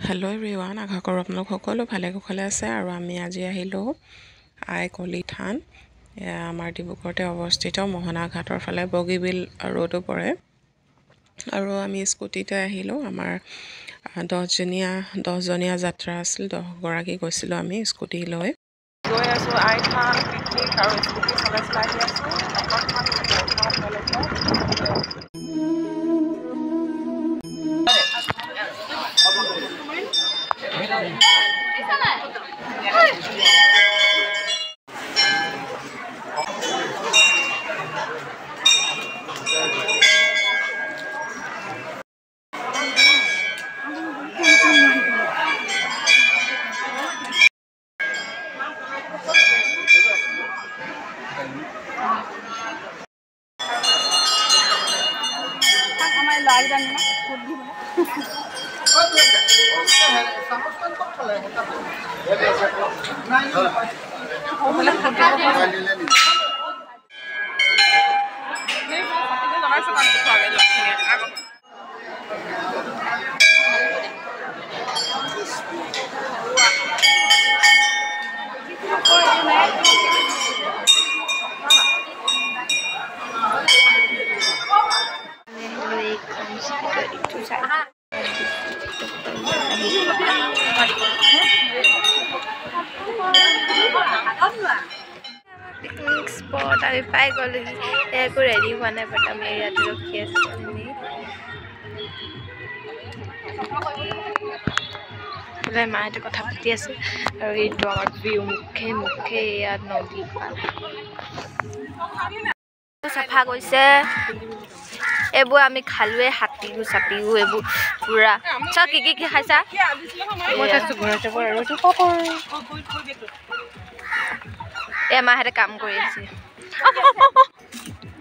Hello' everyone, আশা কৰোঁ আপোনালোক সকলো ভালে কুশলে আছে। আৰু আমি আজি আহিলোঁ আইকলি থান। আমাৰ ডিব্ৰুগড়তে অৱস্থিত মোহনা ঘাটৰ ফালে বগীবিল ৰোডো পৰে। আৰু আমি স্কুটিতে আহিলোঁ। আমাৰ 10জনীয়া যাত্ৰা আছিল। 10গৰাকী গৈছিলোঁ আমি স্কুটি লৈ। গৈ আছোঁ আই থান পিকনিক আৰু স্কুটি চলাই আহি আছোঁ। পিকনিক স্পট আমি পাই গ'লো। একো ৰেডি হোৱা নাই, বাট আমি ইয়াত ৰখি আছোঁ। মাহঁতে কথা পাতি আছে আৰু এইটো আমাৰ ভিউ মুখে ইয়াত নদী চাফা কৰিছে। এইবোৰ আমি খালোৱে, হাতীও চাতিও এইবোৰ পুৰা। চব কি খাইছা? মাহঁতে কাম কৰি আছে।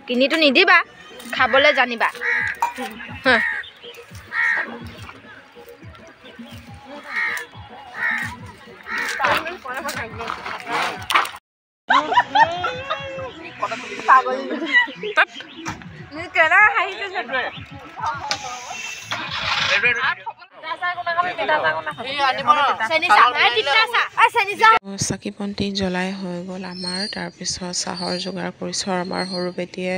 কিনিতো নিদিবা, খাবলৈ জানিবা। চাকি বন্তি জ্বলাই হৈ গ'ল আমাৰ। তাৰপিছত চাহৰ যোগাৰ কৰিছোঁ। আৰু আমাৰ সৰু বেটীয়ে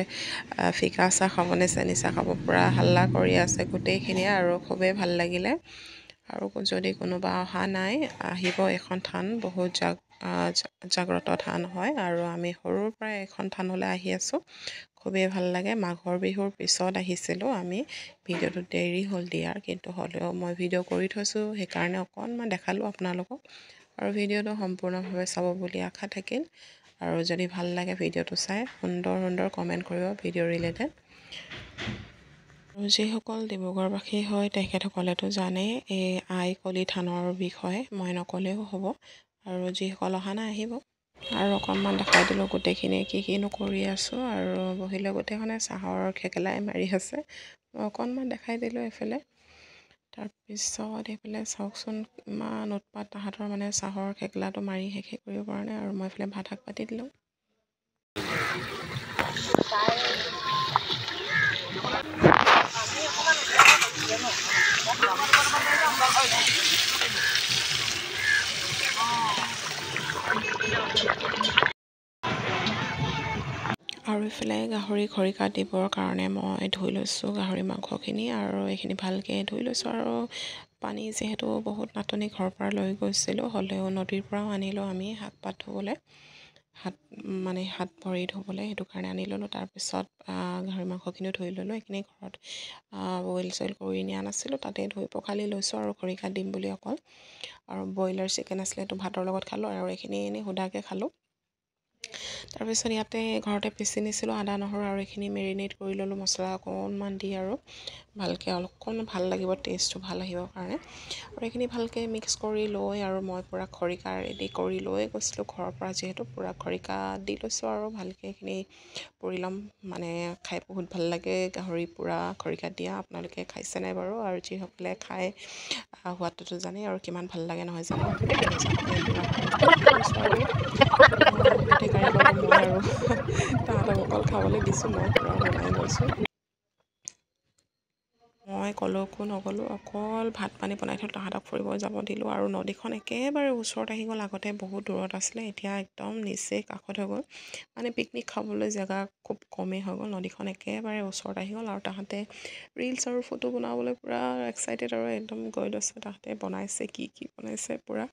ফিকা চাহ খাবনে চেনি চাহ খাব, পূৰা হাল্লা কৰি আছে গোটেইখিনিয়ে। আৰু খুবেই ভাল লাগিলে। আৰু যদি কোনোবা অহা নাই, আহিব। এখন থান বহুত জাগ্ৰত থান হয়। আৰু আমি সৰুৰ পৰাই এখন থানলৈ আহি আছোঁ। খুবেই ভাল লাগে। মাঘৰ বিহুৰ পিছত আহিছিলোঁ আমি। ভিডিঅ'টো দেৰি হ'ল দিয়াৰ, কিন্তু হ'লেও মই ভিডিঅ' কৰি থৈছোঁ, সেইকাৰণে অকণমান দেখালোঁ আপোনালোকক। আৰু ভিডিঅ'টো সম্পূৰ্ণভাৱে চাব বুলি আশা থাকিল। আৰু যদি ভাল লাগে ভিডিঅ'টো চাই সুন্দৰ কমেণ্ট কৰিব ভিডিঅ' ৰিলেটেড। আৰু যিসকল ডিব্ৰুগড়বাসী হয় তেখেতসকলেতো জানেই এই আইকলি থানৰ বিষয়ে, মই নক'লেও হ'ব। আৰু যিসকল অহা নাই আহিব। আৰু অকণমান দেখাই দিলোঁ গোটেইখিনি কিনো কৰি আছোঁ। আৰু বহিলৈ গোটেইখনে চাহৰ খেকেলাই মাৰি আছে। মই অকণমান দেখাই দিলোঁ এইফালে। তাৰপিছত এইফালে চাওকচোন ইমান উৎপাত তাহাঁতৰ, মানে চাহৰ খেকেলাটো মাৰি শেষে কৰিব পৰা নাই। আৰু মই এইফালে ভাত শাক পাতি দিলোঁ। আৰু এইফালে গাহৰি খৰিকাত দিবৰ কাৰণে মই ধুই লৈছোঁ গাহৰি মাংসখিনি। আৰু এইখিনি ভালকৈ ধুই লৈছোঁ। আৰু পানী যিহেতু বহুত নাটনি, ঘৰৰ পৰা লৈ গৈছিলোঁ, হ'লেও নদীৰ পৰাও আনিলোঁ আমি শাক পাত ধুবলৈ, হাত ভৰি ধুবলৈ। সেইটো কাৰণে আনি ল'লোঁ। তাৰপিছত গাহৰি মাংসখিনিও ধুই ল'লোঁ। এইখিনি ঘৰত বইল কৰি নিয়া নাছিলোঁ, তাতে ধুই পখালি লৈছোঁ। আৰু খৰিকাত দিম বুলি অকল। আৰু ব্ৰইলাৰ চিকেন আছিলে, এইটো ভাতৰ লগত খালোঁ। আৰু এইখিনি এনেই সুদাকৈ খালোঁ। তাৰপিছত ইয়াতে ঘৰতে পিচি নিছিলোঁ আদা নহৰু, আৰু এইখিনি মেৰিনেট কৰি ল'লোঁ মছলা অকণমান দি। আৰু ভালকৈ অকণমান ভাল লাগিব, টেষ্টটো ভাল আহিবৰ কাৰণে। আৰু এইখিনি ভালকৈ মিক্স কৰি লৈ, আৰু মই পূৰা খৰিকা ৰেডি কৰি লৈ গৈছিলোঁ ঘৰৰ পৰা, যিহেতু পূৰা খৰিকা দি লৈছোঁ। আৰু ভালকৈ এইখিনি পুৰি ল'ম, মানে খাই বহুত ভাল লাগে গাহৰি পূৰা খৰিকাত দিয়া। আপোনালোকে খাইছে নাই বাৰু? আৰু যিসকলে খাই সোৱাদটোতো জানেই আৰু কিমান ভাল লাগে নহয় জানো। পূৰা খৰিকাত দি লৈছোঁ। আৰু গোটেই কাৰিকৰটো মই, আৰু তাহাঁতক অকল খাবলৈ দিছোঁ, মই পূৰা বনাই লৈছোঁ। মই কলৈকো নগ'লোঁ অকল ভাত পানী বনাই থৈ তাহাঁতক ফুৰিব যাব দিলোঁ আৰু নদীখন একেবাৰে ওচৰত আহি গ'ল আগতে বহুত দূৰত আছিলে এতিয়া একদম নিচেই কাষত হৈ গ'ল মানে পিকনিক খাবলৈ জেগা খুব কমেই হৈ গ'ল নদীখন একেবাৰে ওচৰত আহি গ'ল আৰু তাহাঁতে ৰিলচ আৰু ফটো বনাবলৈ পূৰা এক্সাইটেড আৰু একদম গৈ লৈছে তাহাঁতে বনাইছে কি বনাইছে পূৰা